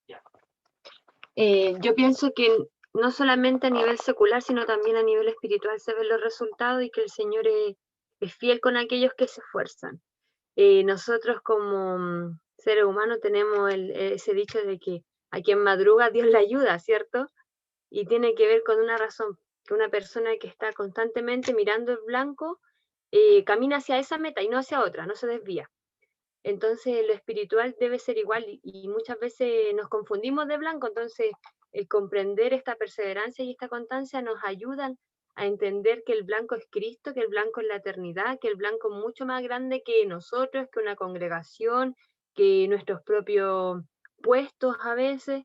¿Ya? Yo pienso que no solamente a nivel secular, sino también a nivel espiritual se ven los resultados y que el Señor es fiel con aquellos que se esfuerzan. Nosotros como seres humanos tenemos ese dicho de que a quien madruga Dios le ayuda, ¿cierto? Y tiene que ver con una razón, que una persona que está constantemente mirando el blanco camina hacia esa meta y no hacia otra, no se desvía. Entonces lo espiritual debe ser igual y muchas veces nos confundimos de blanco, entonces el comprender esta perseverancia y esta constancia nos ayudan a entender que el blanco es Cristo, que el blanco es la eternidad, que el blanco es mucho más grande que nosotros, que una congregación, que nuestros propios puestos a veces.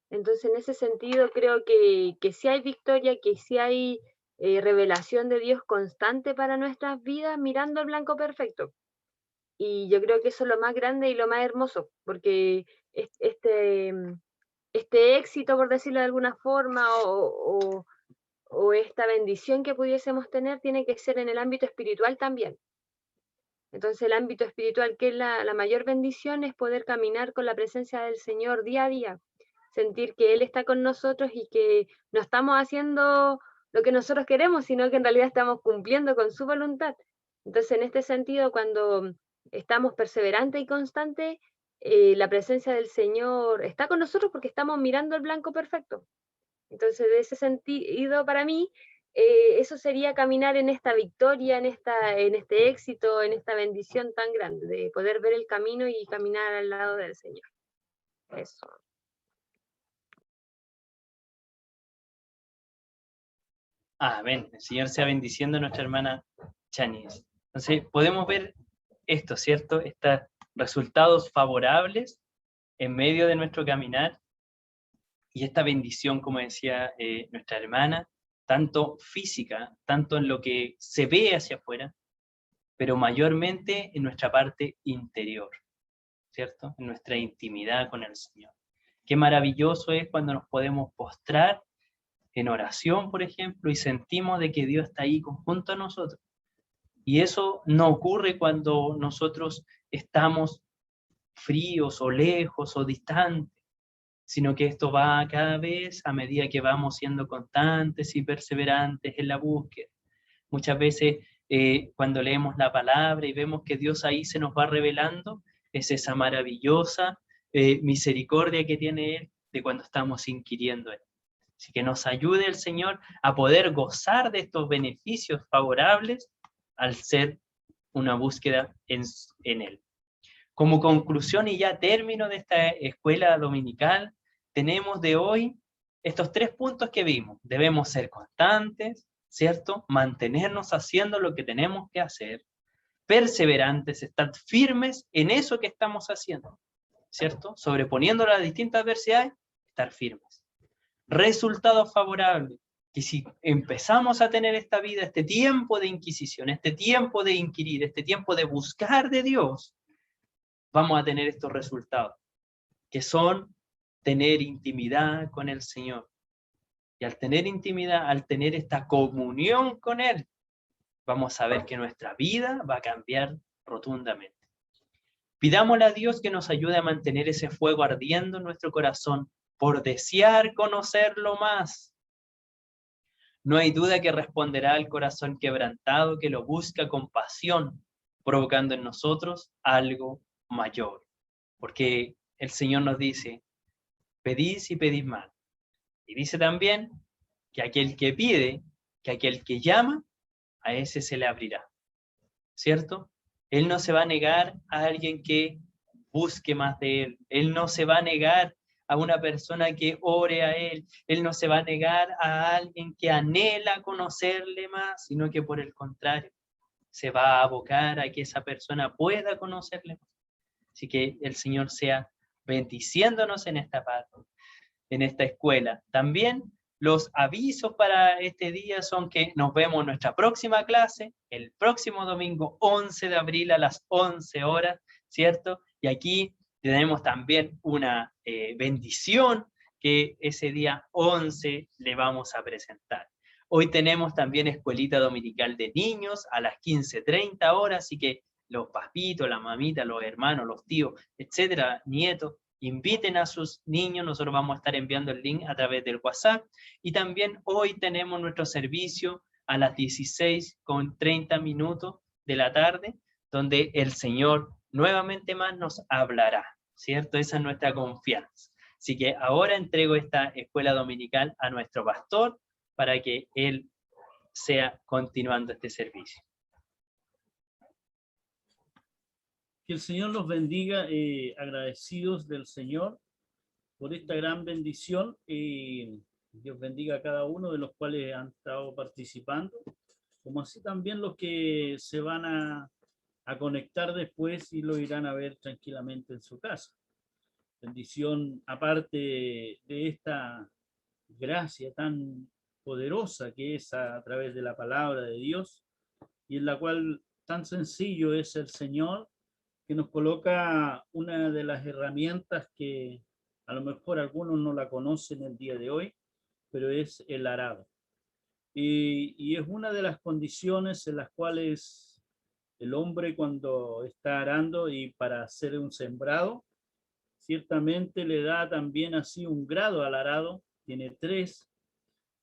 Entonces en ese sentido creo que sí hay victoria, que sí hay revelación de Dios constante para nuestras vidas mirando el blanco perfecto. Y yo creo que eso es lo más grande y lo más hermoso, porque este éxito, por decirlo de alguna forma, o esta bendición que pudiésemos tener, tiene que ser en el ámbito espiritual también. Entonces el ámbito espiritual, que es la mayor bendición, es poder caminar con la presencia del Señor día a día, sentir que Él está con nosotros y que no estamos haciendo lo que nosotros queremos, sino que en realidad estamos cumpliendo con su voluntad. Entonces en este sentido, cuando estamos perseverantes y constantes, la presencia del Señor está con nosotros porque estamos mirando el blanco perfecto. Entonces, de ese sentido, para mí, eso sería caminar en esta victoria, en este éxito, en esta bendición tan grande, de poder ver el camino y caminar al lado del Señor. Eso. Amén. El Señor sea bendiciendo a nuestra hermana Chanis. Entonces, podemos ver esto, ¿cierto? Estos resultados favorables en medio de nuestro caminar y esta bendición, como decía nuestra hermana, tanto física, tanto en lo que se ve hacia afuera, pero mayormente en nuestra parte interior, ¿cierto? En nuestra intimidad con el Señor. Qué maravilloso es cuando nos podemos postrar en oración, por ejemplo, y sentimos de que Dios está ahí junto a nosotros. Y eso no ocurre cuando nosotros estamos fríos o lejos o distantes. sino que esto va cada vez a medida que vamos siendo constantes y perseverantes en la búsqueda. Muchas veces cuando leemos la palabra y vemos que Dios ahí se nos va revelando, es esa maravillosa misericordia que tiene Él de cuando estamos inquiriendo Él. Así que nos ayude el Señor a poder gozar de estos beneficios favorables al ser una búsqueda en Él. Como conclusión y ya término de esta escuela dominical, tenemos de hoy estos 3 puntos que vimos. Debemos ser constantes, ¿cierto? Mantenernos haciendo lo que tenemos que hacer, perseverantes, estar firmes en eso que estamos haciendo, ¿cierto? Sobreponiendo las distintas adversidades, estar firmes. Resultados favorables, que si empezamos a tener esta vida, este tiempo de inquisición, este tiempo de inquirir, este tiempo de buscar de Dios, vamos a tener estos resultados, que son tener intimidad con el Señor. Y al tener intimidad, al tener esta comunión con Él, vamos a ver que nuestra vida va a cambiar rotundamente. Pidámosle a Dios que nos ayude a mantener ese fuego ardiendo en nuestro corazón por desear conocerlo más. No hay duda que responderá al corazón quebrantado que lo busca con pasión, provocando en nosotros algo mayor. Porque el Señor nos dice, pedís y pedís más. Y dice también que aquel que pide, que aquel que llama, a ese se le abrirá. ¿Cierto? Él no se va a negar a alguien que busque más de Él. Él no se va a negar a una persona que ore a Él. Él no se va a negar a alguien que anhela conocerle más, sino que por el contrario, se va a abocar a que esa persona pueda conocerle más. Así que el Señor sea bendiciéndonos en esta parte, en esta escuela. También los avisos para este día son que nos vemos en nuestra próxima clase, el próximo domingo 11 de abril a las 11 horas, ¿cierto? Y aquí tenemos también una bendición que ese día 11 le vamos a presentar. Hoy tenemos también escuelita dominical de niños a las 15:30 horas, así que los papitos, la mamita, los hermanos, los tíos, etcétera, nietos, inviten a sus niños, nosotros vamos a estar enviando el link a través del WhatsApp. Y también hoy tenemos nuestro servicio a las 16:30 de la tarde, donde el Señor nuevamente más nos hablará, ¿cierto? Esa es nuestra confianza. Así que ahora entrego esta escuela dominical a nuestro pastor para que él sea continuando este servicio. Que el Señor los bendiga, agradecidos del Señor por esta gran bendición. Dios bendiga a cada uno de los cuales han estado participando, como así también los que se van a conectar después y lo irán a ver tranquilamente en su casa. Bendición aparte de esta gracia tan poderosa que es a través de la palabra de Dios, y en la cual tan sencillo es el Señor, que nos coloca una de las herramientas que a lo mejor algunos no la conocen el día de hoy, pero es el arado. Y es una de las condiciones en las cuales el hombre, cuando está arando y para hacer un sembrado, ciertamente le da también así un grado al arado, tiene 3,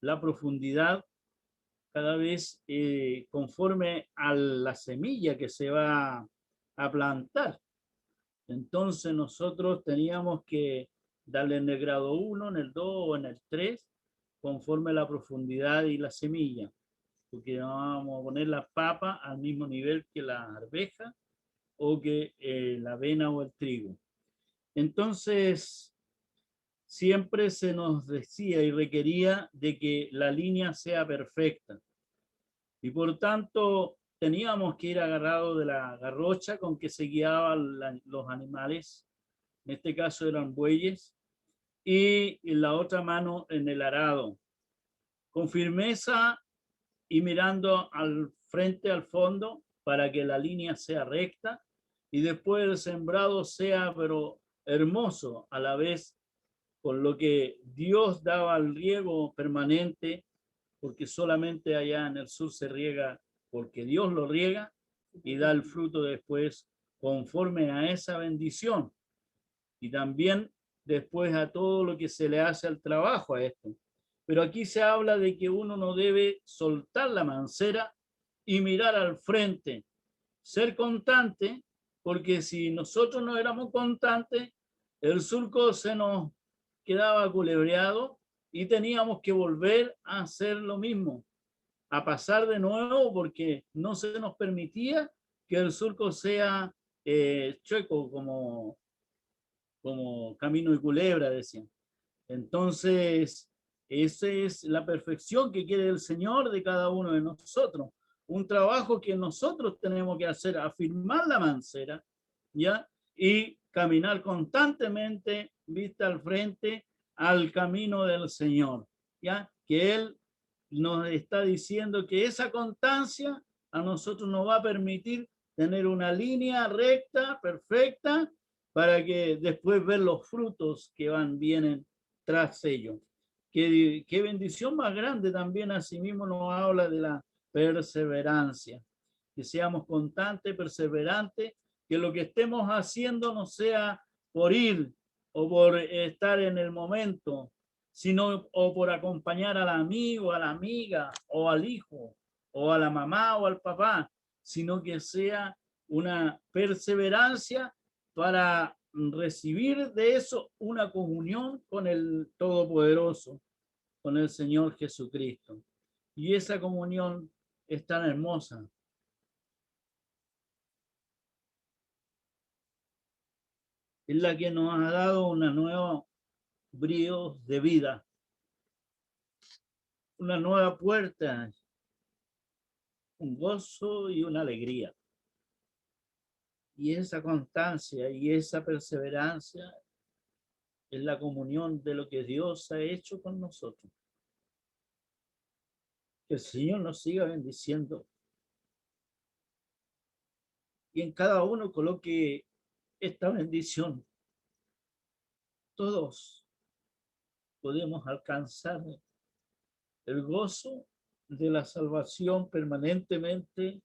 la profundidad cada vez conforme a la semilla que se va a plantar. Entonces nosotros teníamos que darle en el grado 1, en el 2 o en el 3, conforme a la profundidad y la semilla, porque no vamos a poner la papa al mismo nivel que la arveja o que la avena o el trigo. Entonces siempre se nos decía y requería de que la línea sea perfecta, y por tanto teníamos que ir agarrado de la garrocha con que se guiaban los animales, en este caso eran bueyes, y en la otra mano en el arado, con firmeza y mirando al frente, al fondo, para que la línea sea recta y después el sembrado sea pero hermoso a la vez, con lo que Dios daba el riego permanente, porque solamente allá en el sur se riega porque Dios lo riega y da el fruto después conforme a esa bendición. Y también después a todo lo que se le hace al trabajo a esto. Pero aquí se habla de que uno no debe soltar la mancera y mirar al frente, ser constante, porque si nosotros no éramos constantes, el surco se nos quedaba culebreado y teníamos que volver a hacer lo mismo, a pasar de nuevo, porque no se nos permitía que el surco sea chueco como camino de culebra, decían. Entonces, esa es la perfección que quiere el Señor de cada uno de nosotros. Un trabajo que nosotros tenemos que hacer, afirmar la mancera, ¿ya? Y caminar constantemente, vista al frente, al camino del Señor, ¿ya? Que Él nos está diciendo que esa constancia a nosotros nos va a permitir tener una línea recta, perfecta, para que después ver los frutos que vienen tras ello. Qué bendición más grande también asimismo nos habla de la perseverancia. Que seamos constantes, perseverantes, que lo que estemos haciendo no sea por ir o por estar en el momento, sino o por acompañar al amigo, a la amiga, o al hijo, o a la mamá o al papá, sino que sea una perseverancia para recibir de eso una comunión con el Todopoderoso, con el Señor Jesucristo. Y esa comunión es tan hermosa. Es la que nos ha dado una nueva brío de vida, una nueva puerta, un gozo y una alegría. Y esa constancia y esa perseverancia es la comunión de lo que Dios ha hecho con nosotros. Que el Señor nos siga bendiciendo y en cada uno coloque esta bendición. Todos podemos alcanzar el gozo de la salvación permanentemente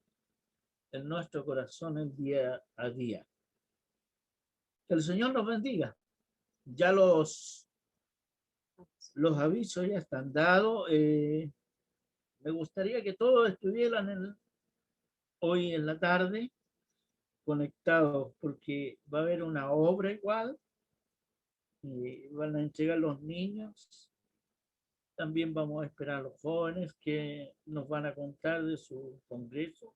en nuestro corazón el día a día. Que el Señor nos bendiga. Ya los avisos ya están dados. Me gustaría que todos estuvieran hoy en la tarde conectados, porque va a haber una obra igual. Van a entregar los niños. También vamos a esperar a los jóvenes que nos van a contar de su congreso.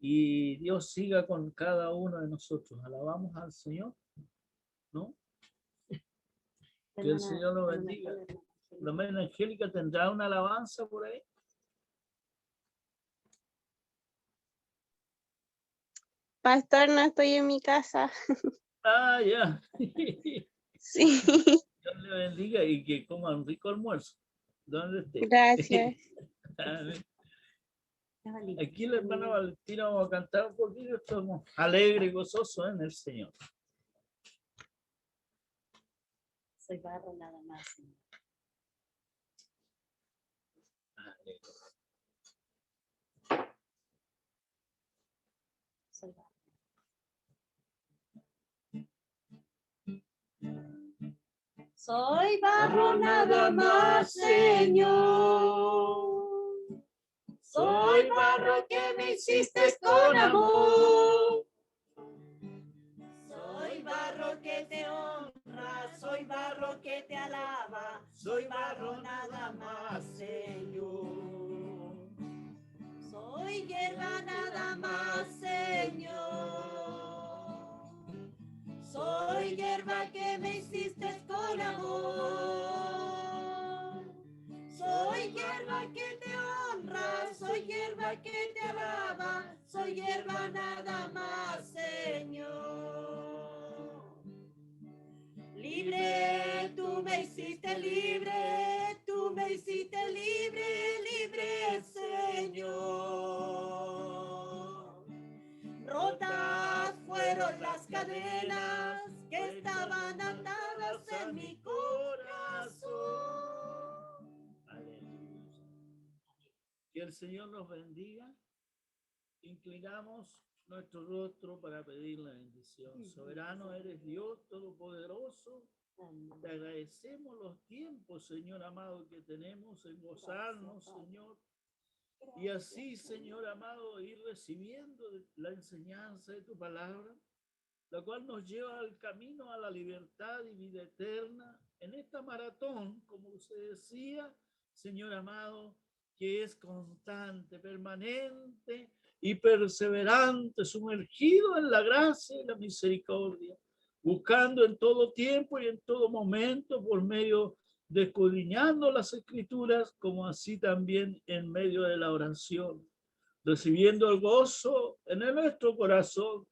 Y Dios siga con cada uno de nosotros. Alabamos al Señor, ¿no? Que el Señor lo bendiga. La hermana Angélica tendrá una alabanza por ahí. Pastor, no estoy en mi casa. Ah, ya. Sí, Dios le bendiga y que coma un rico almuerzo. ¿Dónde esté? gracias. Aquí la hermana Valentina vamos a cantar un poquito. Estamos alegres y gozosos en el Señor. Soy barro nada más. Soy barro. Soy barro nada más, Señor. Soy barro que me hiciste con amor. Soy barro que te honra, soy barro que te alaba, soy barro nada más, Señor. Soy hierba nada más, Señor. Soy hierba que me hiciste con amor. Soy hierba que te honra, soy hierba que te alaba, soy hierba nada más, Señor. Libre, tú me hiciste libre, tú me hiciste libre, libre, Señor. Rotas fueron las cadenas que estaban atadas en mi corazón. Que el Señor nos bendiga. Inclinamos nuestro rostro para pedir la bendición. Soberano eres Dios Todopoderoso. Te agradecemos los tiempos, Señor amado, que tenemos en gozarnos, Señor. Y así, Señor amado, ir recibiendo la enseñanza de tu palabra, la cual nos lleva al camino a la libertad y vida eterna. En esta maratón, como usted decía, Señor amado, que es constante, permanente y perseverante, sumergido en la gracia y la misericordia, buscando en todo tiempo y en todo momento por medio de escudriñando las Escrituras, como así también en medio de la oración, recibiendo el gozo en nuestro corazón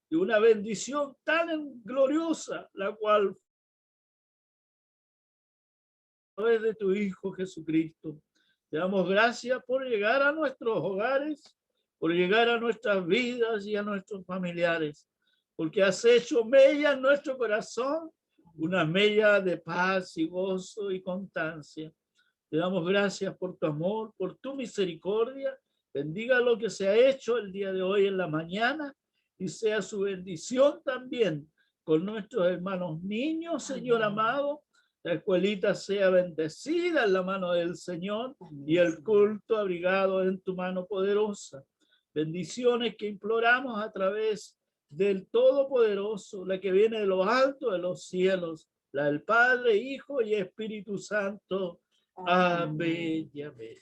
de una bendición tan gloriosa, la cual a través de tu Hijo Jesucristo. Te damos gracias por llegar a nuestros hogares, por llegar a nuestras vidas y a nuestros familiares, porque has hecho mella en nuestro corazón, una mella de paz y gozo y constancia. Te damos gracias por tu amor, por tu misericordia. Bendiga lo que se ha hecho el día de hoy en la mañana y sea su bendición también con nuestros hermanos niños, Señor amado. La escuelita sea bendecida en la mano del Señor y el culto abrigado en tu mano poderosa. Bendiciones que imploramos a través del Todopoderoso, la que viene de lo alto de los cielos, la del Padre, Hijo y Espíritu Santo. Amén y amén.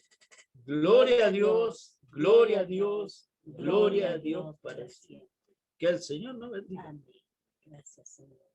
Gloria a Dios, gloria a Dios, gloria a Dios para siempre. Que el Señor nos bendiga. Amén. Gracias, Señor.